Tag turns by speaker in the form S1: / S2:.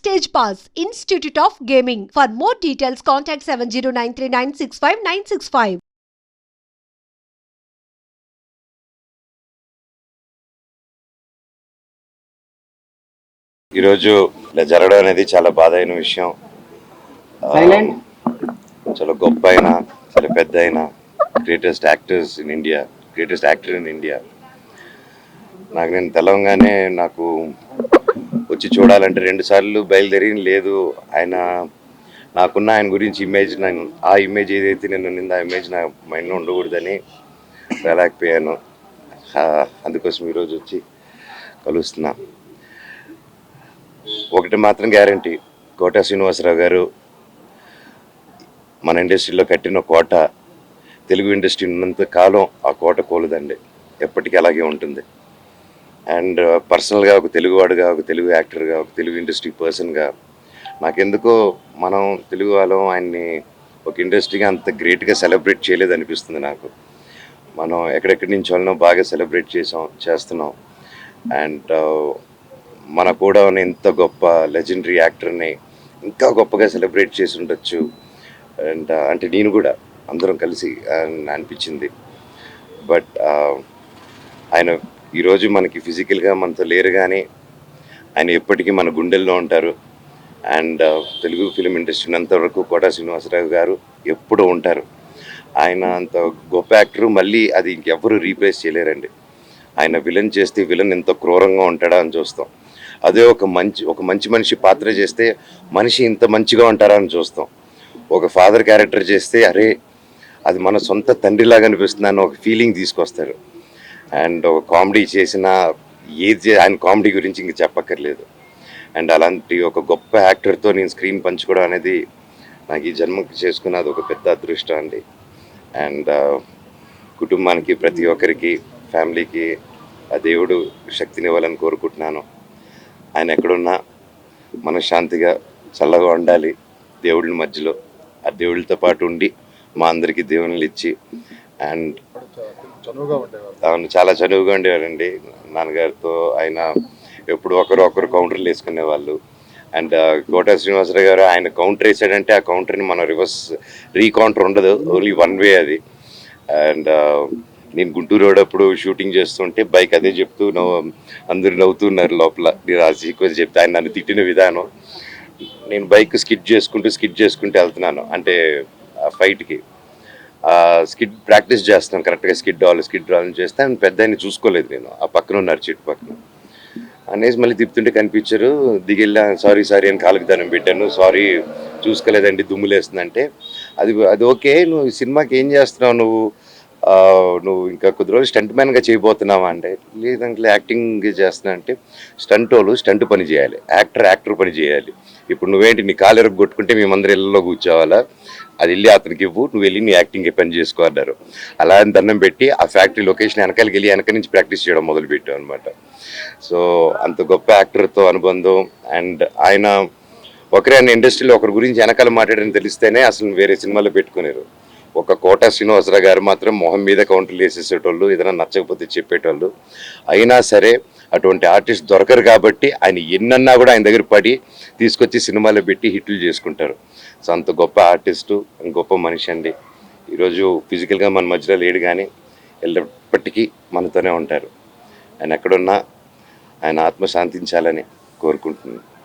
S1: Stage Pass, Institute of Gaming. For more details, contact 7093965965965.
S2: ఈరోజు ఇలా జరగడం అనేది చాలా బాధ అయిన విషయం. చాలా గొప్ప అయిన, చాలా పెద్ద అయిన గ్రేటెస్ట్ యాక్టర్ ఇన్ ఇండియా. నేను తెలవంగానే నాకు వచ్చి చూడాలంటే 2 సార్లు బయలుదేరి లేదు. ఆయన గురించి ఇమేజ్, ఆ ఇమేజ్ ఏదైతే నేను నింద ఆ ఇమేజ్ నా మైండ్లో ఉండకూడదని రాలేకపోయాను. అందుకోసం ఈరోజు వచ్చి కలుస్తున్నా. ఒకటి మాత్రం గ్యారంటీ, కోట శ్రీనివాసరావు గారు మన ఇండస్ట్రీలో కట్టిన కోట, తెలుగు ఇండస్ట్రీ ఉన్నంత కాలం ఆ కోట కోలదండి, ఎప్పటికీ అలాగే ఉంటుంది. అండ్ పర్సనల్గా ఒక తెలుగువాడుగా, ఒక తెలుగు యాక్టర్గా, ఒక తెలుగు ఇండస్ట్రీ పర్సన్గా నాకెందుకో మనం తెలుగు వాళ్ళం ఆయన్ని ఒక ఇండస్ట్రీగా అంత గ్రేట్గా సెలబ్రేట్ చేయలేదు అనిపిస్తుంది నాకు. మనం ఎక్కడెక్కడి నుంచి వాళ్ళనో బాగా సెలబ్రేట్ చేస్తున్నాం. అండ్ మన కూడా ఉన్న ఇంత గొప్ప లెజెండరీ యాక్టర్ని ఇంకా గొప్పగా సెలబ్రేట్ చేసి ఉండొచ్చు. అండ్ అంటే నేను కూడా అందరం కలిసి అనిపించింది. బట్ ఆయన ఈరోజు మనకి ఫిజికల్గా మనతో లేరు, కానీ ఆయన ఎప్పటికీ మన గుండెల్లో ఉంటారు. అండ్ తెలుగు ఫిలిం ఇండస్ట్రీ అంతవరకు కోట శ్రీనివాసరావు గారు ఎప్పుడూ ఉంటారు. ఆయన అంత గొప్ప యాక్టరు, మళ్ళీ అది ఇంకెవ్వరూ రీప్లేస్ చేయలేరండి. ఆయన విలన్ చేస్తే విలన్ ఎంత క్రూరంగా ఉంటాడా అని చూస్తాం. అదే ఒక మంచి మనిషి పాత్ర చేస్తే మనిషి ఇంత మంచిగా ఉంటారా అని చూస్తాం. ఒక ఫాదర్ క్యారెక్టర్ చేస్తే అరే అది మన సొంత తండ్రిలాగా అనిపిస్తుంది అని ఒక ఫీలింగ్ తీసుకొస్తారు. అండ్ ఒక కామెడీ చేసిన ఆయన కామెడీ గురించి ఇంక చెప్పక్కర్లేదు. అండ్ అలాంటి ఒక గొప్ప యాక్టర్తో నేను స్క్రీన్ పంచుకోవడం అనేది నాకు ఈ జన్మకి చేసుకున్నది ఒక పెద్ద అదృష్టం అండి. అండ్ కుటుంబానికి, ప్రతి ఒక్కరికి, ఫ్యామిలీకి ఆ దేవుడు శక్తినివ్వాలని కోరుకుంటున్నాను. ఆయన ఎక్కడున్నా మనశ్శాంతిగా చల్లగా ఉండాలి దేవుళ్ళ మధ్యలో. ఆ దేవుళ్ళతో పాటు ఉండి మా అందరికీ దేవుళ్ళు ఇచ్చి. అండ్ అవును, చాలా చనువుగా ఉండేవారండి నాన్నగారితో. ఆయన ఎప్పుడు ఒకరు కౌంటర్లు వేసుకునేవాళ్ళు. అండ్ కోట శ్రీనివాసరావు గారు ఆయన కౌంటర్ వేసాడంటే ఆ కౌంటర్ని మనం రీకౌంటర్ ఉండదు, ఓన్లీ వన్ వే అది. అండ్ నేను గుంటూరు రోడ్ అప్పుడు షూటింగ్ చేస్తుంటే బైక్ అదే చెప్తూ అందరూ నవ్వుతున్నారు లోపల. నేను ఆ సీక్వెన్స్ చెప్తే ఆయన నన్ను తిట్టిన విధానం, నేను బైక్ స్కిడ్ చేసుకుంటూ వెళ్తున్నాను అంటే ఫైట్కి స్కిడ్ ప్రాక్టీస్ చేస్తున్నాను. కరెక్ట్గా స్కిడ్ డ్రాల్ చేస్తే ఆయన పెద్ద ఆయన చూసుకోలేదు, నేను ఆ పక్కన ఉన్నారు చెట్టు పక్కన అనేసి మళ్ళీ తిప్పుతుంటే కనిపించారు. దిగిళ్ళా సారీ అని కాళ్ళకి దండం పెట్టాను. సారీ చూసుకోలేదండి, దుమ్ములేస్తుందంటే అది ఓకే, నువ్వు సినిమాకి ఏం చేస్తున్నావు, నువ్వు ఇంకా కొద్ది రోజులు స్టంట్ మ్యాన్గా చేయబోతున్నావా అంటే, లేదంటే యాక్టింగ్ చేస్తున్నా అంటే, స్టంట్ పని చేయాలి, యాక్టర్ పని చేయాలి. ఇప్పుడు నువ్వేంటి నీ కాలు ఎరకు కొట్టుకుంటే మేమందరం ఇళ్ళలో కూర్చోవాలా, అది వెళ్ళి అతనికి ఇవ్వు, నువ్వు వెళ్ళి నీ యాక్టింగ్ పని చేసుకో అన్నారు. అలా అని దండం పెట్టి ఆ ఫ్యాక్టరీ లొకేషన్ వెనక నుంచి ప్రాక్టీస్ చేయడం మొదలుపెట్టాం అనమాట. సో అంత గొప్ప యాక్టర్తో అనుబంధం. అండ్ ఆయన ఆయన ఇండస్ట్రీలో ఒకరి గురించి వెనకాల మాట్లాడని తెలిస్తేనే అసలు వేరే సినిమాలో పెట్టుకునేరు. ఒక కోట శ్రీనివాసరావు గారు మాత్రం మొహం మీద కౌంటర్లు వేసేసేటోళ్ళు, ఏదైనా నచ్చకపోతే చెప్పేటోళ్ళు. అయినా సరే అటువంటి ఆర్టిస్ట్ దొరకరు కాబట్టి ఆయన ఎన్నన్నా కూడా ఆయన దగ్గర పడి తీసుకొచ్చి సినిమాలో పెట్టి హిట్లు చేసుకుంటారు. సో అంత గొప్ప ఆర్టిస్టు, గొప్ప మనిషి అండి. ఈరోజు ఫిజికల్గా మన మధ్యలో లేడు, కానీ ఎల్లప్పటికీ మనతోనే ఉంటారు. ఆయన ఎక్కడున్నా ఆయన ఆత్మ శాంతించాలని కోరుకుంటున్నాను.